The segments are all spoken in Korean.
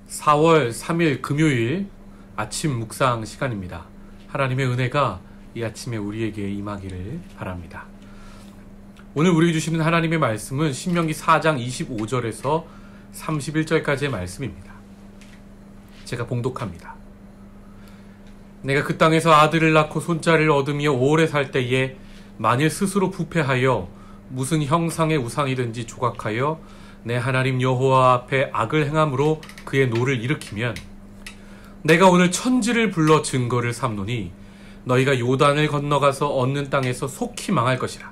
4월 3일 금요일 아침 묵상 시간입니다. 하나님의 은혜가 이 아침에 우리에게 임하기를 바랍니다. 오늘 우리에게 주시는 하나님의 말씀은 신명기 4장 25절에서 31절까지의 말씀입니다. 제가 봉독합니다. 내가 그 땅에서 아들을 낳고 손자를 얻으며 오래 살 때에 만일 스스로 부패하여 무슨 형상의 우상이든지 조각하여 내 하나님 여호와 앞에 악을 행함으로 그의 노를 일으키면 내가 오늘 천지를 불러 증거를 삼노니 너희가 요단을 건너가서 얻는 땅에서 속히 망할 것이라.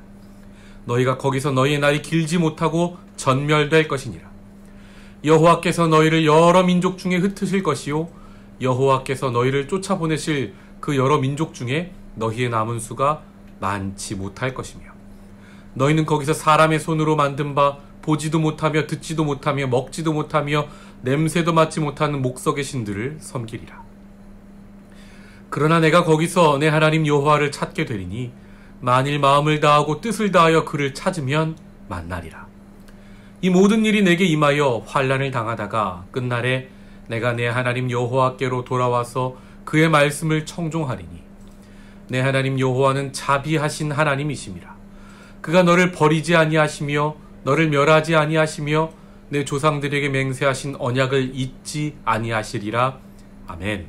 너희가 거기서 너희의 날이 길지 못하고 전멸될 것이니라. 여호와께서 너희를 여러 민족 중에 흩으실 것이요 여호와께서 너희를 쫓아보내실 그 여러 민족 중에 너희의 남은 수가 많지 못할 것이며 너희는 거기서 사람의 손으로 만든 바 보지도 못하며 듣지도 못하며 먹지도 못하며 냄새도 맡지 못하는 목석의 신들을 섬기리라. 그러나 내가 거기서 내 하나님 여호와를 찾게 되리니 만일 마음을 다하고 뜻을 다하여 그를 찾으면 만나리라. 이 모든 일이 내게 임하여 환난을 당하다가 끝날에 내가 내 하나님 여호와께로 돌아와서 그의 말씀을 청종하리니 내 하나님 여호와는 자비하신 하나님이심이라. 그가 너를 버리지 아니하시며 너를 멸하지 아니하시며 내 조상들에게 맹세하신 언약을 잊지 아니하시리라. 아멘.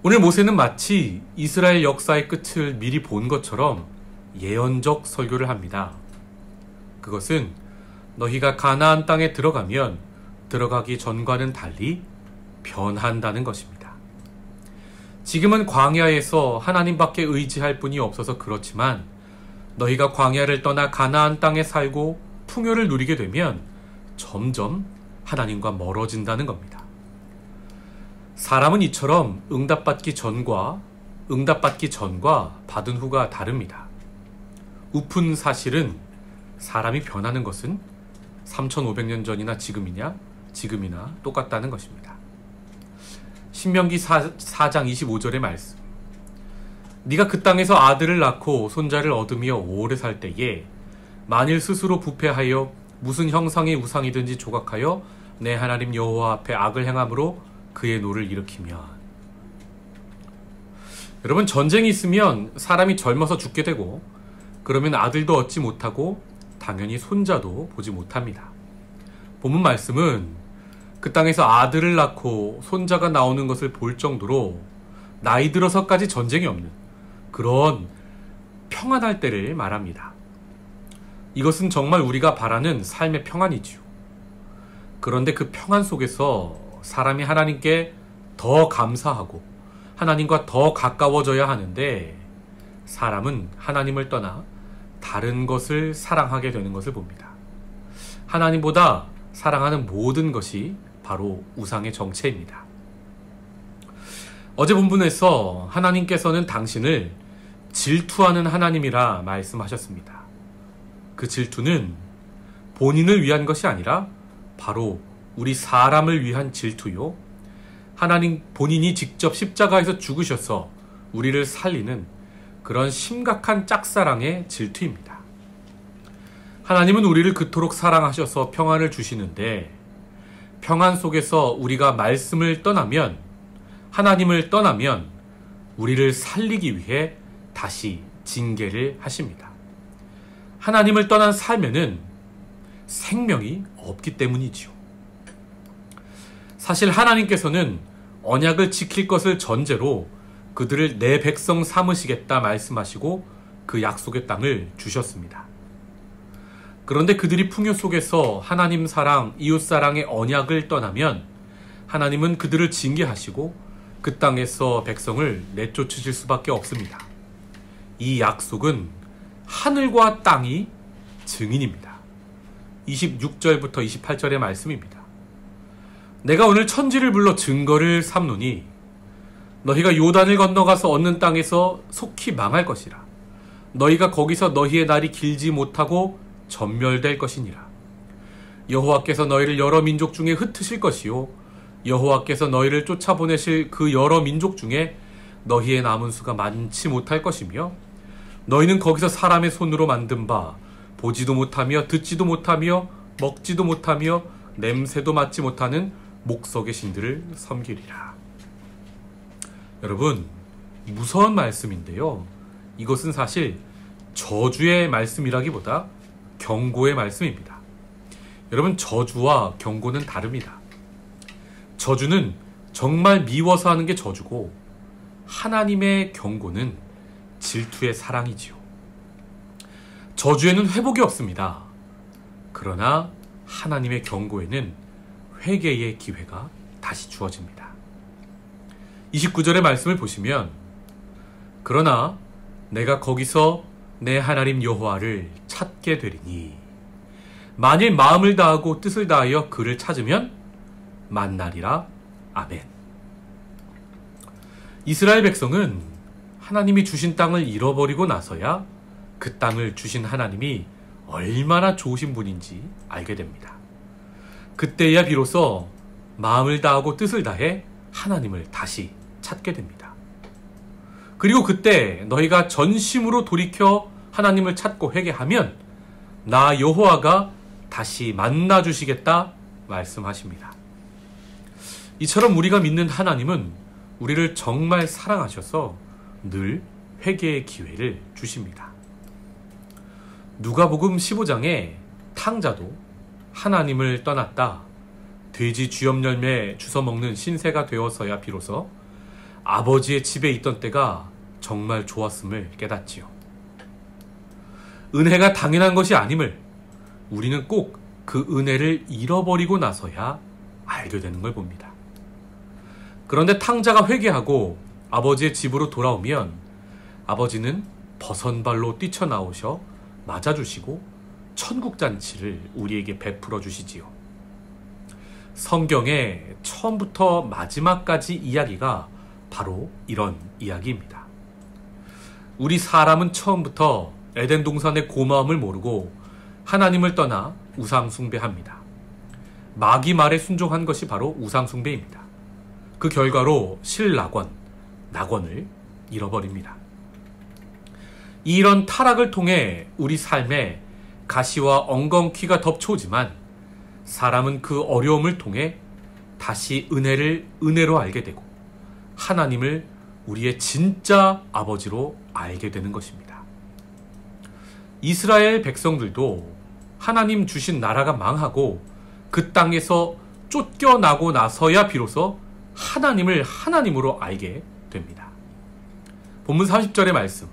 오늘 모세는 마치 이스라엘 역사의 끝을 미리 본 것처럼 예언적 설교를 합니다. 그것은 너희가 가나안 땅에 들어가면 들어가기 전과는 달리 변한다는 것입니다. 지금은 광야에서 하나님밖에 의지할 분이 없어서 그렇지만 너희가 광야를 떠나 가나안 땅에 살고 풍요를 누리게 되면 점점 하나님과 멀어진다는 겁니다. 사람은 이처럼 응답받기 전과 받은 후가 다릅니다. 우픈 사실은 사람이 변하는 것은 3500년 전이나 지금이나 똑같다는 것입니다. 신명기 4장 25절의 말씀. 네가 그 땅에서 아들을 낳고 손자를 얻으며 오래 살 때에 만일 스스로 부패하여 무슨 형상의 우상이든지 조각하여 내 하나님 여호와 앞에 악을 행함으로 그의 노를 일으키면. 여러분, 전쟁이 있으면 사람이 젊어서 죽게 되고 그러면 아들도 얻지 못하고 당연히 손자도 보지 못합니다. 본문 말씀은 그 땅에서 아들을 낳고 손자가 나오는 것을 볼 정도로 나이 들어서까지 전쟁이 없는 그런 평안할 때를 말합니다. 이것은 정말 우리가 바라는 삶의 평안이지요. 그런데 그 평안 속에서 사람이 하나님께 더 감사하고 하나님과 더 가까워져야 하는데 사람은 하나님을 떠나 다른 것을 사랑하게 되는 것을 봅니다. 하나님보다 사랑하는 모든 것이 바로 우상의 정체입니다. 어제 본문에서 하나님께서는 당신을 질투하는 하나님이라 말씀하셨습니다. 그 질투는 본인을 위한 것이 아니라 바로 우리 사람을 위한 질투요. 하나님 본인이 직접 십자가에서 죽으셔서 우리를 살리는 그런 심각한 짝사랑의 질투입니다. 하나님은 우리를 그토록 사랑하셔서 평안을 주시는데 평안 속에서 우리가 말씀을 떠나면 하나님을 떠나면 우리를 살리기 위해 다시 징계를 하십니다. 하나님을 떠난 삶에는 생명이 없기 때문이지요. 사실 하나님께서는 언약을 지킬 것을 전제로 그들을 내 백성 삼으시겠다 말씀하시고 그 약속의 땅을 주셨습니다. 그런데 그들이 풍요 속에서 하나님 사랑, 이웃 사랑의 언약을 떠나면 하나님은 그들을 징계하시고 그 땅에서 백성을 내쫓으실 수밖에 없습니다. 이 약속은 하늘과 땅이 증인입니다. 26절부터 28절의 말씀입니다. 내가 오늘 천지를 불러 증거를 삼노니 너희가 요단을 건너가서 얻는 땅에서 속히 망할 것이라. 너희가 거기서 너희의 날이 길지 못하고 전멸될 것이니라. 여호와께서 너희를 여러 민족 중에 흩으실 것이요 여호와께서 너희를 쫓아보내실 그 여러 민족 중에 너희의 남은 수가 많지 못할 것이며 너희는 거기서 사람의 손으로 만든 바 보지도 못하며 듣지도 못하며 먹지도 못하며 냄새도 맡지 못하는 목석의 신들을 섬기리라. 여러분, 무서운 말씀인데요. 이것은 사실 저주의 말씀이라기보다 경고의 말씀입니다. 여러분, 저주와 경고는 다릅니다. 저주는 정말 미워서 하는 게 저주고, 하나님의 경고는 질투의 사랑이지요. 저주에는 회복이 없습니다. 그러나 하나님의 경고에는 회개의 기회가 다시 주어집니다. 29절의 말씀을 보시면, 그러나 내가 거기서 내 하나님 여호와를 찾게 되리니 만일 마음을 다하고 뜻을 다하여 그를 찾으면 만나리라. 아멘. 이스라엘 백성은 하나님이 주신 땅을 잃어버리고 나서야 그 땅을 주신 하나님이 얼마나 좋으신 분인지 알게 됩니다. 그때야 비로소 마음을 다하고 뜻을 다해 하나님을 다시 찾게 됩니다. 그리고 그때 너희가 전심으로 돌이켜 하나님을 찾고 회개하면 나 여호와가 다시 만나 주시겠다 말씀하십니다. 이처럼 우리가 믿는 하나님은 우리를 정말 사랑하셔서 늘 회개의 기회를 주십니다. 누가복음 15장에 탕자도 하나님을 떠났다 돼지 쥐염열매 주워먹는 신세가 되어서야 비로소 아버지의 집에 있던 때가 정말 좋았음을 깨닫지요. 은혜가 당연한 것이 아님을 우리는 꼭 그 은혜를 잃어버리고 나서야 알게 되는 걸 봅니다. 그런데 탕자가 회개하고 아버지의 집으로 돌아오면 아버지는 버선발로 뛰쳐나오셔 맞아주시고 천국잔치를 우리에게 베풀어 주시지요. 성경의 처음부터 마지막까지 이야기가 바로 이런 이야기입니다. 우리 사람은 처음부터 에덴 동산의 고마움을 모르고 하나님을 떠나 우상 숭배합니다. 마귀 말에 순종한 것이 바로 우상 숭배입니다. 그 결과로 실낙원, 낙원을 잃어버립니다. 이런 타락을 통해 우리 삶에 가시와 엉겅퀴가 덮쳐오지만 사람은 그 어려움을 통해 다시 은혜를 은혜로 알게 되고 하나님을 우리의 진짜 아버지로 알게 되는 것입니다. 이스라엘 백성들도 하나님 주신 나라가 망하고 그 땅에서 쫓겨나고 나서야 비로소 하나님을 하나님으로 알게 됩니다. 본문 30절의 말씀.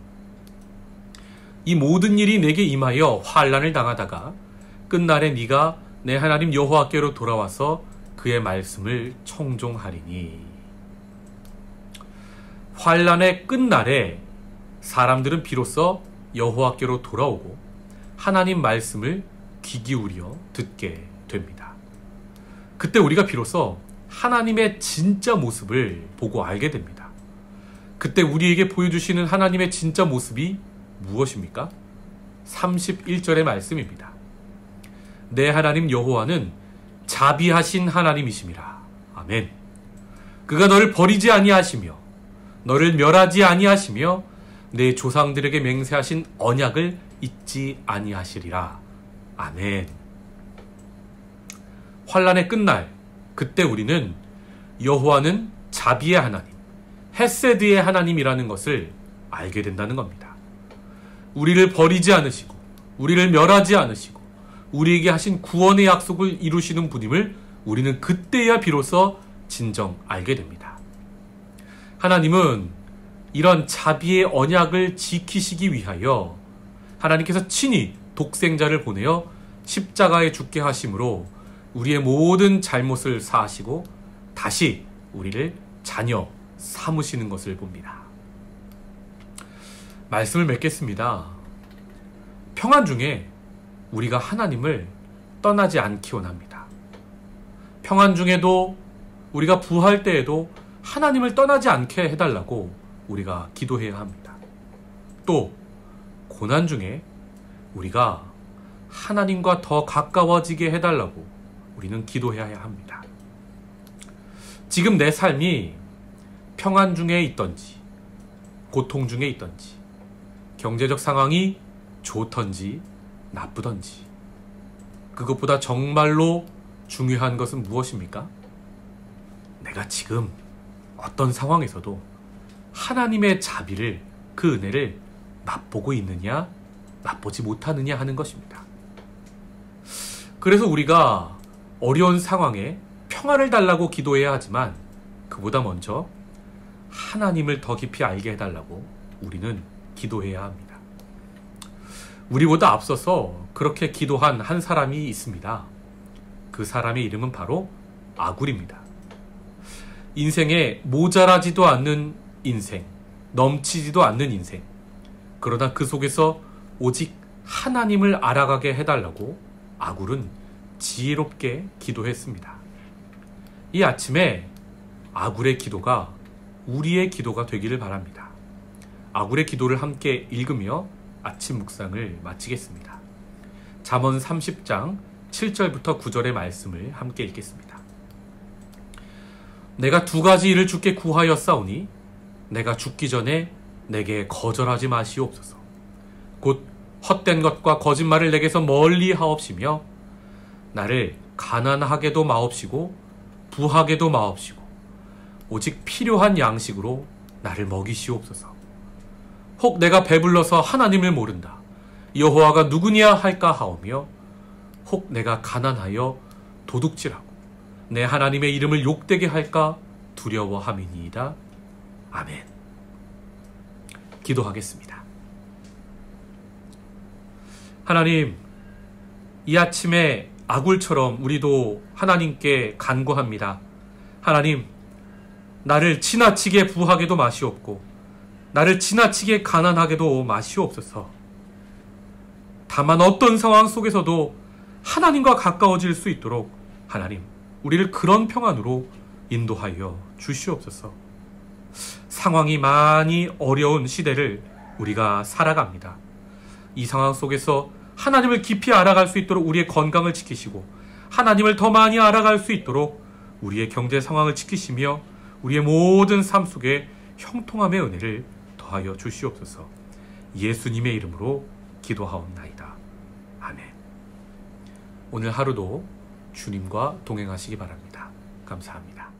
이 모든 일이 내게 임하여 환난을 당하다가 끝날에 네가 내 하나님 여호와께로 돌아와서 그의 말씀을 청종하리니. 환난의 끝날에 사람들은 비로소 여호와께로 돌아오고 하나님 말씀을 귀 기울여 듣게 됩니다. 그때 우리가 비로소 하나님의 진짜 모습을 보고 알게 됩니다. 그때 우리에게 보여주시는 하나님의 진짜 모습이 무엇입니까? 31절의 말씀입니다. 내 하나님 여호와는 자비하신 하나님이심이라. 아멘. 그가 너를 버리지 아니하시며 너를 멸하지 아니하시며 내 조상들에게 맹세하신 언약을 잊지 아니하시리라. 아멘. 환난의 끝날, 그때 우리는 여호와는 자비의 하나님, 헤세드의 하나님이라는 것을 알게 된다는 겁니다. 우리를 버리지 않으시고 우리를 멸하지 않으시고 우리에게 하신 구원의 약속을 이루시는 분임을 우리는 그때야 비로소 진정 알게 됩니다. 하나님은 이런 자비의 언약을 지키시기 위하여 하나님께서 친히 독생자를 보내어 십자가에 죽게 하심으로 우리의 모든 잘못을 사하시고 다시 우리를 자녀 삼으시는 것을 봅니다. 말씀을 맺겠습니다. 평안 중에 우리가 하나님을 떠나지 않기 원합니다. 평안 중에도 우리가 부할 때에도 하나님을 떠나지 않게 해달라고 우리가 기도해야 합니다. 또 고난 중에 우리가 하나님과 더 가까워지게 해달라고 우리는 기도해야 합니다. 지금 내 삶이 평안 중에 있던지 고통 중에 있던지 경제적 상황이 좋던지 나쁘던지 그것보다 정말로 중요한 것은 무엇입니까? 내가 지금 어떤 상황에서도 하나님의 자비를, 그 은혜를 맛보고 있느냐, 맛보지 못하느냐 하는 것입니다. 그래서 우리가 어려운 상황에 평안을 달라고 기도해야 하지만 그보다 먼저 하나님을 더 깊이 알게 해달라고 우리는 기도해야 합니다. 우리보다 앞서서 그렇게 기도한 한 사람이 있습니다. 그 사람의 이름은 바로 아굴입니다. 인생에 모자라지도 않는 인생, 넘치지도 않는 인생, 그러나 그 속에서 오직 하나님을 알아가게 해달라고 아굴은 지혜롭게 기도했습니다. 이 아침에 아굴의 기도가 우리의 기도가 되기를 바랍니다. 아굴의 기도를 함께 읽으며 아침 묵상을 마치겠습니다. 잠언 30장 7절부터 9절의 말씀을 함께 읽겠습니다. 내가 두 가지 일을 주께 구하였사오니 내가 죽기 전에 내게 거절하지 마시옵소서. 곧 헛된 것과 거짓말을 내게서 멀리 하옵시며 나를 가난하게도 마옵시고 부하게도 마옵시고 오직 필요한 양식으로 나를 먹이시옵소서. 혹 내가 배불러서 하나님을 모른다, 여호와가 누구냐 할까 하오며 혹 내가 가난하여 도둑질하고 내 하나님의 이름을 욕되게 할까 두려워함이니이다. 아멘. 기도하겠습니다. 하나님, 이 아침에 아굴처럼 우리도 하나님께 간구합니다. 하나님, 나를 지나치게 부하게도 마시옵고 나를 지나치게 가난하게도 마시옵소서. 다만 어떤 상황 속에서도 하나님과 가까워질 수 있도록 하나님, 우리를 그런 평안으로 인도하여 주시옵소서. 상황이 많이 어려운 시대를 우리가 살아갑니다. 이 상황 속에서 하나님을 깊이 알아갈 수 있도록 우리의 건강을 지키시고 하나님을 더 많이 알아갈 수 있도록 우리의 경제 상황을 지키시며 우리의 모든 삶 속에 형통함의 은혜를 더하여 주시옵소서. 예수님의 이름으로 기도하옵나이다. 아멘. 오늘 하루도 주님과 동행하시기 바랍니다. 감사합니다.